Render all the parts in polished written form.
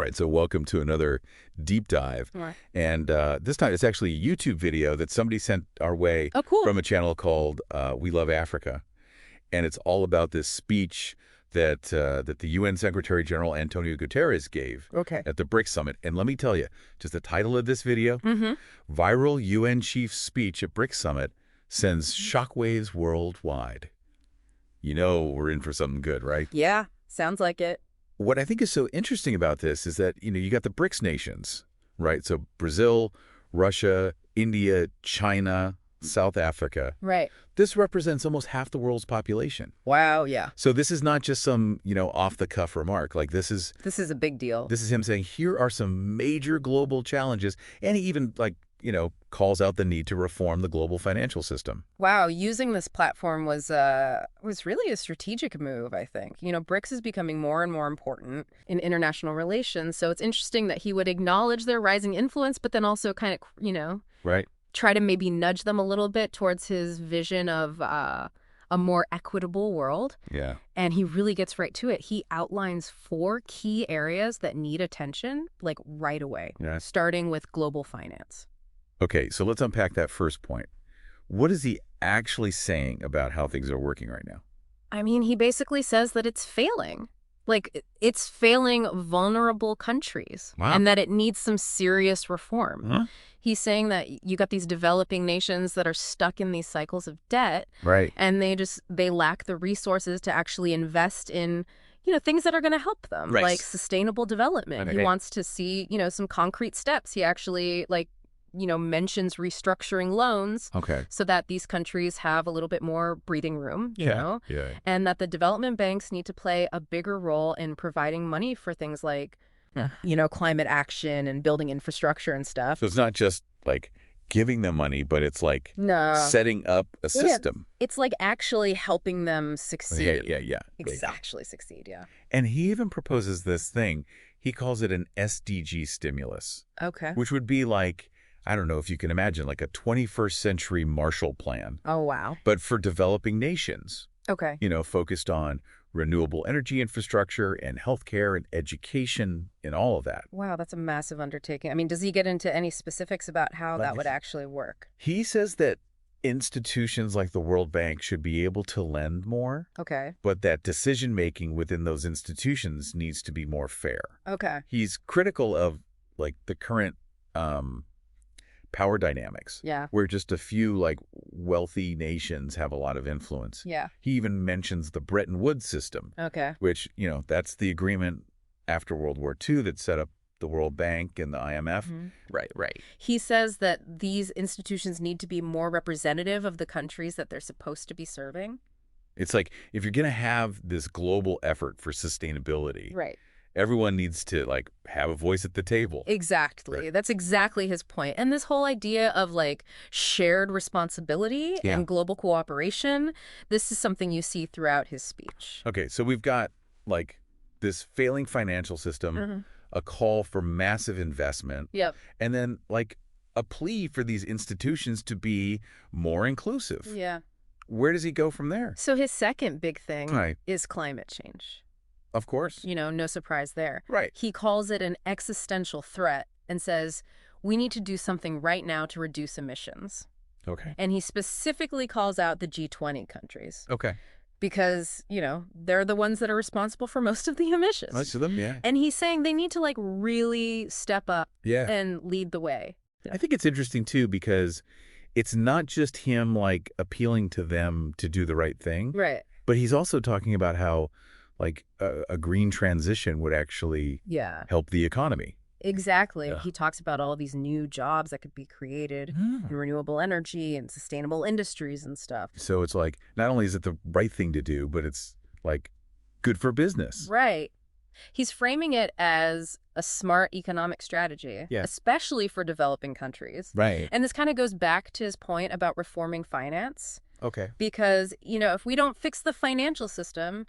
All right, so welcome to another deep dive. Right. And this time it's actually a YouTube video that somebody sent our way Oh, cool. from a channel called We Love Africa. And it's all about this speech that the UN Secretary-General António Guterres gave at the BRICS Summit. And let me tell you, just the title of this video, Viral UN Chief Speech at BRICS Summit Sends Shockwaves Worldwide. You know we're in for something good, right? Yeah, sounds like it. What I think is so interesting about this is that, you got the BRICS nations, right? So Brazil, Russia, India, China, South Africa. Right. This represents almost half the world's population. Wow, yeah. So this is not just some, off-the-cuff remark. Like this is a big deal. This is him saying, here are some major global challenges. And he even, calls out the need to reform the global financial system. Wow, using this platform was really a strategic move, I think. BRICS is becoming more and more important in international relations, so it's interesting that he would acknowledge their rising influence, but then also kind of, Right. try to maybe nudge them a little bit towards his vision of a more equitable world. Yeah. And he really gets right to it. He outlines 4 key areas that need attention, like right away, starting with global finance. Okay, so let's unpack that first point. What is he actually saying about how things are working right now? I mean, he basically says that it's failing. Like, it's failing vulnerable countries. Wow. And that it needs some serious reform. Huh? He's saying that you got these developing nations that are stuck in these cycles of debt. Right. And they lack the resources to actually invest in things that are going to help them, Right. like sustainable development. Okay. He wants to see, some concrete steps. He actually, mentions restructuring loans so that these countries have a little bit more breathing room, Yeah. and that the development banks need to play a bigger role in providing money for things like, climate action and building infrastructure and stuff. So it's not just like giving them money, but it's like No. setting up a system. It's like actually helping them succeed. Yeah. Actually succeed, yeah. And he even proposes this thing. He calls it an SDG stimulus, Okay. which would be like, I don't know if you can imagine, like a 21st century Marshall Plan, Oh, wow. but for developing nations, Okay. focused on renewable energy infrastructure and healthcare and education and all of that. Wow, that's a massive undertaking. I mean, does he get into any specifics about how that would actually work? He says that institutions like the World Bank should be able to lend more, Okay. but that decision-making within those institutions needs to be more fair. Okay. He's critical of the current power dynamics, Yeah. where just a few wealthy nations have a lot of influence. Yeah. He even mentions the Bretton Woods system, Okay. which, that's the agreement after World War II that set up the World Bank and the IMF. Right. He says that these institutions need to be more representative of the countries that they're supposed to be serving. It's like, if you're going to have this global effort for sustainability, Right. everyone needs to have a voice at the table. Exactly. Right. That's exactly his point. And this whole idea of shared responsibility and global cooperation, this is something you see throughout his speech. Okay, so we've got this failing financial system, a call for massive investment, Yep. and then a plea for these institutions to be more inclusive. Yeah. Where does he go from there? So his second big thing Right. is climate change. Of course. No surprise there. Right. He calls it an existential threat and says, we need to do something right now to reduce emissions. Okay. And he specifically calls out the G20 countries Okay. because, they're the ones that are responsible for most of the emissions. Most of them, yeah. And he's saying they need to really step up Yeah. and lead the way. I think it's interesting, too, because it's not just him appealing to them to do the right thing, Right. but he's also talking about how a green transition would actually Yeah. help the economy. Exactly. Yeah. He talks about all these new jobs that could be created in renewable energy and sustainable industries and stuff. So it's not only is it the right thing to do, but it's good for business. Right. He's framing it as a smart economic strategy, especially for developing countries. Right. And this kind of goes back to his point about reforming finance, Okay. because, if we don't fix the financial system,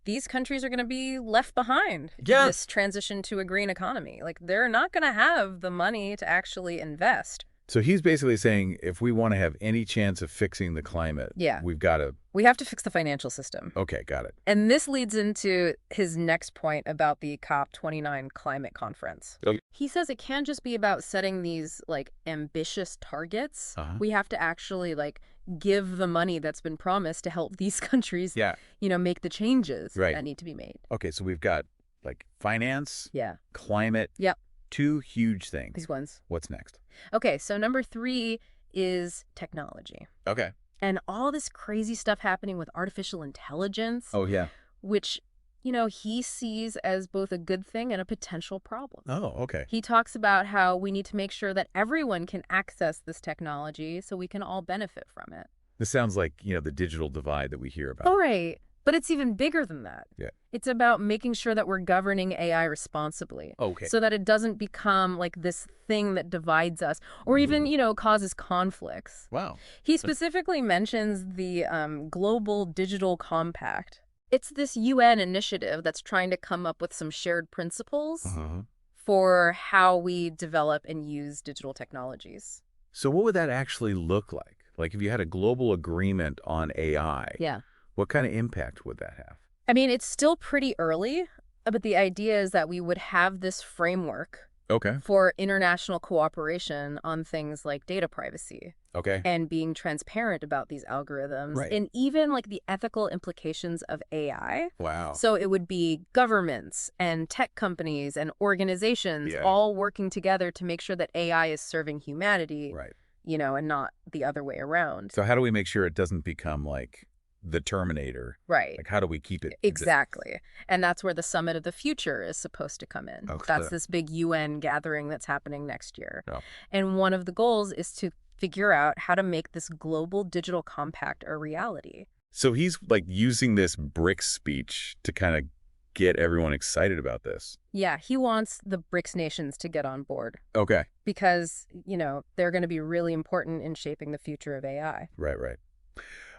these countries are going to be left behind in Yeah. this transition to a green economy. They're not going to have the money to actually invest. So he's basically saying if we want to have any chance of fixing the climate, we've got to... We have to fix the financial system. Okay, got it. And this leads into his next point about the COP29 climate conference. Okay. He says it can't just be about setting these, ambitious targets. We have to actually, give the money that's been promised to help these countries, make the changes that need to be made. Okay, so we've got, finance, climate, 2 huge things. These ones. What's next? Okay, so number 3 is technology. Okay. And all this crazy stuff happening with artificial intelligence. Oh, yeah. Which, he sees as both a good thing and a potential problem. Oh, okay. He talks about how we need to make sure that everyone can access this technology so we can all benefit from it. This sounds like, the digital divide that we hear about. Oh, right. But it's even bigger than that. Yeah. It's about making sure that we're governing AI responsibly. Okay. So that it doesn't become this thing that divides us or even, causes conflicts. Wow. He specifically mentions the Global Digital Compact. It's this UN initiative that's trying to come up with some shared principles for how we develop and use digital technologies. So what would that actually look like? If you had a global agreement on AI, what kind of impact would that have? I mean, it's still pretty early, but the idea is that we would have this framework for international cooperation on things like data privacy. And being transparent about these algorithms. Right. And even the ethical implications of AI. Wow. So it would be governments and tech companies and organizations all working together to make sure that AI is serving humanity. Right. And not the other way around. So how do we make sure it doesn't become the Terminator? Right. How do we keep it? Exactly. And that's where the Summit of the Future is supposed to come in. That's this big UN gathering that's happening next year. And one of the goals is to figure out how to make this global digital compact a reality. So he's using this BRICS speech to kind of get everyone excited about this. Yeah, he wants the BRICS nations to get on board. Okay. Because, they're going to be really important in shaping the future of AI. Right.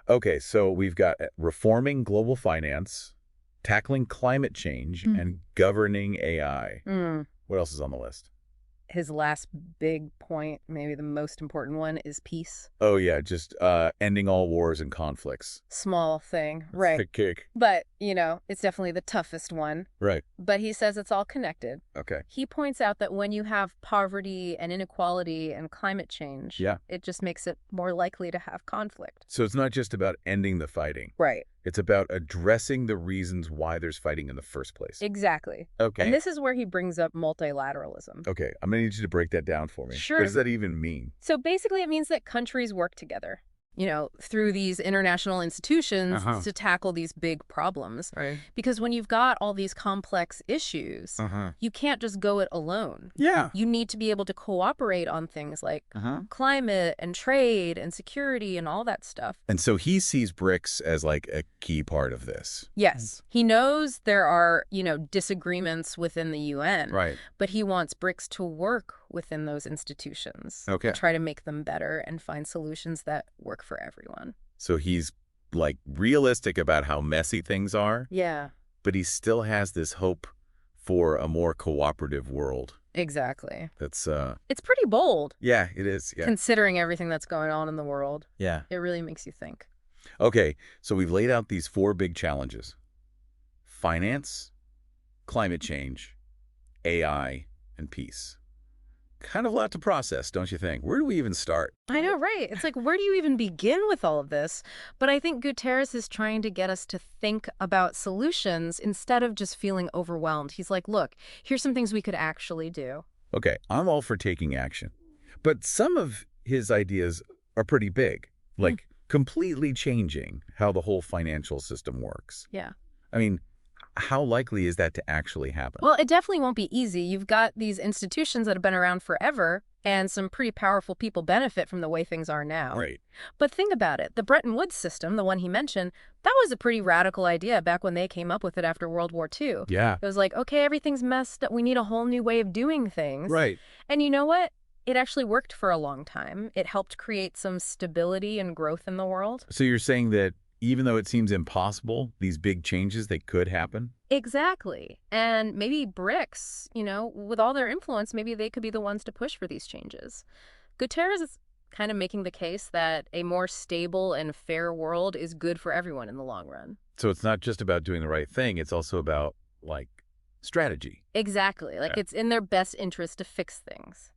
Okay, so we've got reforming global finance, tackling climate change, and governing AI. What else is on the list? His last big point, maybe the most important one, is peace. Oh, yeah, just ending all wars and conflicts. Small thing, right. Big kick. But, it's definitely the toughest one. Right. But he says it's all connected. Okay. He points out that when you have poverty and inequality and climate change, it just makes it more likely to have conflict. So it's not just about ending the fighting. Right. It's about addressing the reasons why there's fighting in the first place. Exactly. Okay. And this is where he brings up multilateralism. Okay. I'm going to need you to break that down for me. Sure. What does that even mean? So basically it means that countries work together, through these international institutions to tackle these big problems. Right. Because when you've got all these complex issues, you can't just go it alone. Yeah. You need to be able to cooperate on things like climate and trade and security and all that stuff. And so he sees BRICS as a key part of this. Yes. He knows there are, disagreements within the UN. Right. But he wants BRICS to work within those institutions. Okay. To try to make them better and find solutions that work for everyone. So he's realistic about how messy things are. Yeah. But he still has this hope for a more cooperative world. Exactly. That's it's pretty bold. Yeah, it is. Yeah. Considering everything that's going on in the world. Yeah. It really makes you think. Okay, so we've laid out these 4 big challenges. Finance, climate change, AI, and peace. Kind of a lot to process, don't you think? Where do we even start? I know, right? It's where do you even begin with all of this? But I think Guterres is trying to get us to think about solutions instead of just feeling overwhelmed. He's like, look, here's some things we could actually do. Okay, I'm all for taking action. But some of his ideas are pretty big, completely changing how the whole financial system works. Yeah. I mean, how likely is that to actually happen? Well, it definitely won't be easy. You've got these institutions that have been around forever, and some pretty powerful people benefit from the way things are now. Right. But think about it. The Bretton Woods system, the one he mentioned, that was a pretty radical idea back when they came up with it after World War II. Yeah. It was okay, everything's messed up. We need a whole new way of doing things. Right. And you know what? It actually worked for a long time. It helped create some stability and growth in the world. So you're saying that even though it seems impossible, these big changes, they could happen? Exactly. And maybe BRICS, with all their influence, maybe they could be the ones to push for these changes. Guterres is kind of making the case that a more stable and fair world is good for everyone in the long run. So it's not just about doing the right thing. It's also about, like, strategy. Exactly. Like, Yeah. it's in their best interest to fix things.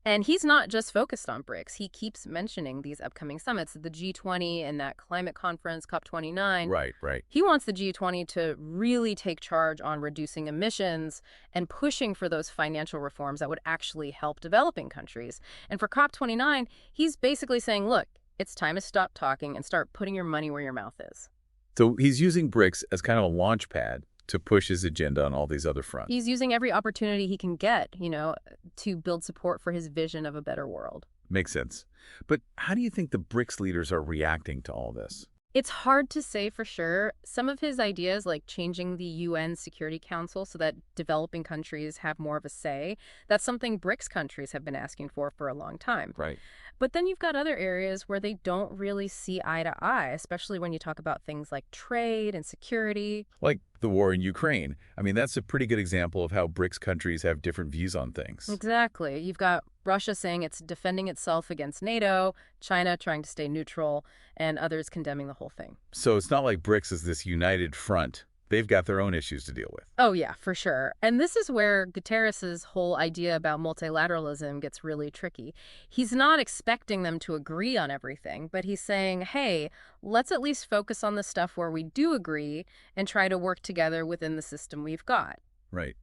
And he's not just focused on BRICS. He keeps mentioning these upcoming summits, the G20 and that climate conference, COP29. Right, right. He wants the G20 to really take charge on reducing emissions and pushing for those financial reforms that would actually help developing countries. And for COP29, he's basically saying, look, it's time to stop talking and start putting your money where your mouth is. So he's using BRICS as kind of a launch pad to push his agenda on all these other fronts. He's using every opportunity he can get, to build support for his vision of a better world. Makes sense. But how do you think the BRICS leaders are reacting to all this? It's hard to say for sure. Some of his ideas, like changing the UN Security Council so that developing countries have more of a say, that's something BRICS countries have been asking for a long time. Right. But then you've got other areas where they don't really see eye to eye, especially when you talk about things like trade and security. Like the war in Ukraine. I mean, that's a pretty good example of how BRICS countries have different views on things. Exactly. You've got Russia saying it's defending itself against NATO, China trying to stay neutral, and others condemning the whole thing. So it's not like BRICS is this united front. They've got their own issues to deal with. Oh, yeah, for sure. And this is where Guterres' whole idea about multilateralism gets really tricky. He's not expecting them to agree on everything, but he's saying, hey, let's at least focus on the stuff where we do agree and try to work together within the system we've got. Right.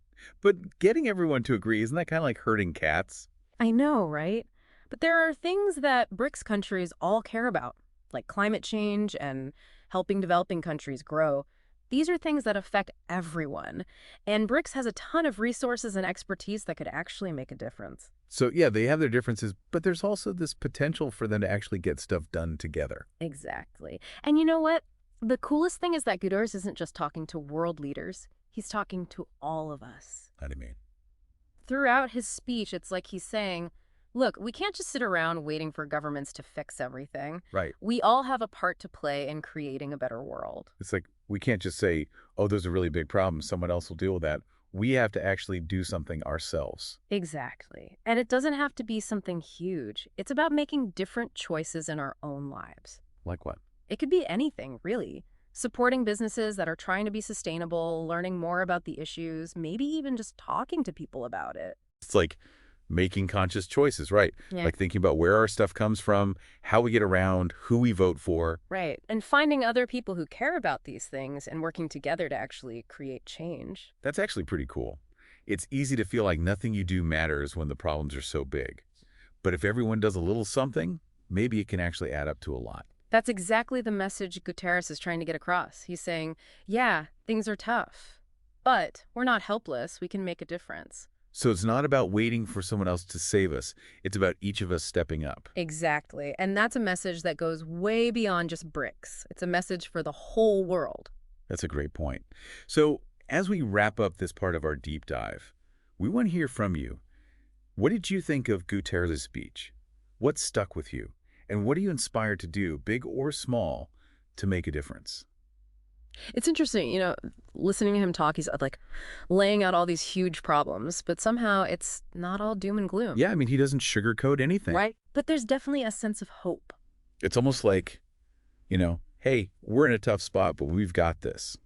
But getting everyone to agree, isn't that kind of like herding cats? I know, right? But there are things that BRICS countries all care about, like climate change and helping developing countries grow. These are things that affect everyone, and BRICS has a ton of resources and expertise that could actually make a difference. So, yeah, they have their differences, but there's also this potential for them to actually get stuff done together. Exactly. And you know what? The coolest thing is that Guterres isn't just talking to world leaders. He's talking to all of us. How do you mean? Throughout his speech, it's like he's saying, look, we can't just sit around waiting for governments to fix everything. Right. We all have a part to play in creating a better world. It's like we can't just say, oh, those are really big problems. Someone else will deal with that. We have to actually do something ourselves. Exactly. And it doesn't have to be something huge. It's about making different choices in our own lives. Like what? It could be anything, really. Supporting businesses that are trying to be sustainable, learning more about the issues, maybe even just talking to people about it. It's like making conscious choices, right? Yeah. Like thinking about where our stuff comes from, how we get around, who we vote for. Right. And finding other people who care about these things and working together to actually create change. That's actually pretty cool. It's easy to feel like nothing you do matters when the problems are so big. But if everyone does a little something, maybe it can actually add up to a lot. That's exactly the message Guterres is trying to get across. He's saying, yeah, things are tough, but we're not helpless. We can make a difference. So it's not about waiting for someone else to save us. It's about each of us stepping up. Exactly. And that's a message that goes way beyond just BRICS. It's a message for the whole world. That's a great point. So as we wrap up this part of our deep dive, we want to hear from you. What did you think of Guterres' speech? What stuck with you? And what are you inspired to do, big or small, to make a difference? It's interesting, listening to him talk, he's like laying out all these huge problems, but somehow it's not all doom and gloom. Yeah, I mean, he doesn't sugarcoat anything. Right. But there's definitely a sense of hope. It's almost like, hey, we're in a tough spot, but we've got this.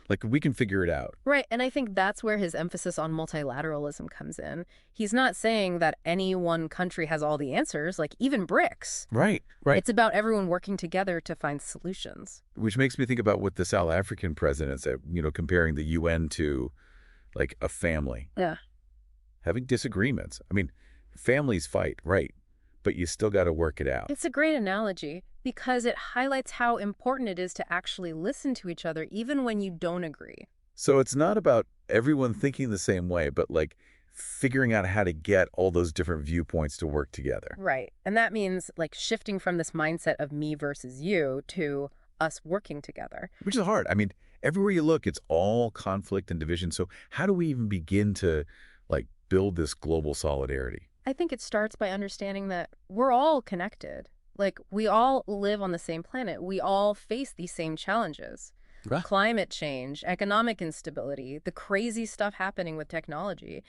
Like, we can figure it out. Right. And I think that's where his emphasis on multilateralism comes in. He's not saying that any one country has all the answers, like even BRICS. Right. It's about everyone working together to find solutions. Which makes me think about what the South African president said, comparing the UN to, like, a family. Yeah. Having disagreements. I mean, families fight, right? But you still got to work it out. It's a great analogy because it highlights how important it is to actually listen to each other even when you don't agree. So it's not about everyone thinking the same way, but like figuring out how to get all those different viewpoints to work together. Right. And that means like shifting from this mindset of me versus you to us working together. Which is hard. I mean, everywhere you look, it's all conflict and division. So how do we even begin to like build this global solidarity? I think it starts by understanding that we're all connected. Like, we all live on the same planet. We all face these same challenges. Right. Climate change, economic instability, the crazy stuff happening with technology.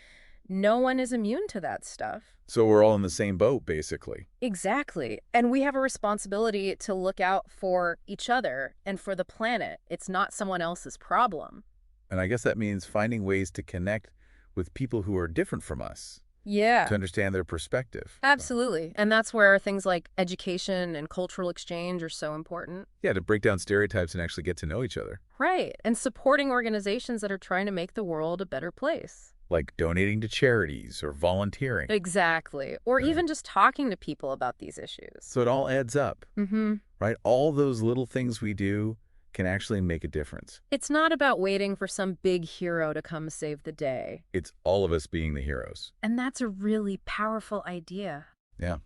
No one is immune to that stuff. So we're all in the same boat, basically. Exactly. And we have a responsibility to look out for each other and for the planet. It's not someone else's problem. And I guess that means finding ways to connect with people who are different from us, Yeah. to understand their perspective. Absolutely. And that's where things like education and cultural exchange are so important. Yeah, to break down stereotypes and actually get to know each other. Right. And supporting organizations that are trying to make the world a better place. Like donating to charities or volunteering. Exactly. Or Right. even just talking to people about these issues. So it all adds up, Mm-hmm. right? All those little things we do can actually make a difference. It's not about waiting for some big hero to come save the day. It's all of us being the heroes. And that's a really powerful idea. Yeah,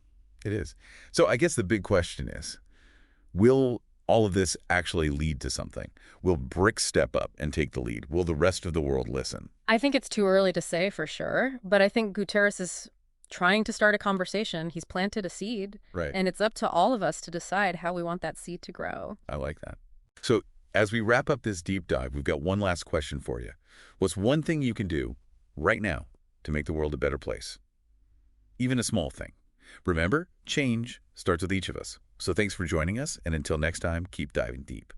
it is. So I guess the big question is, will all of this actually lead to something? Will BRICS step up and take the lead? Will the rest of the world listen? I think it's too early to say for sure, but I think Guterres is trying to start a conversation. He's planted a seed, Right. and it's up to all of us to decide how we want that seed to grow. I like that. So as we wrap up this deep dive, we've got one last question for you. What's one thing you can do right now to make the world a better place? Even a small thing. Remember, change starts with each of us. So thanks for joining us, and until next time, keep diving deep.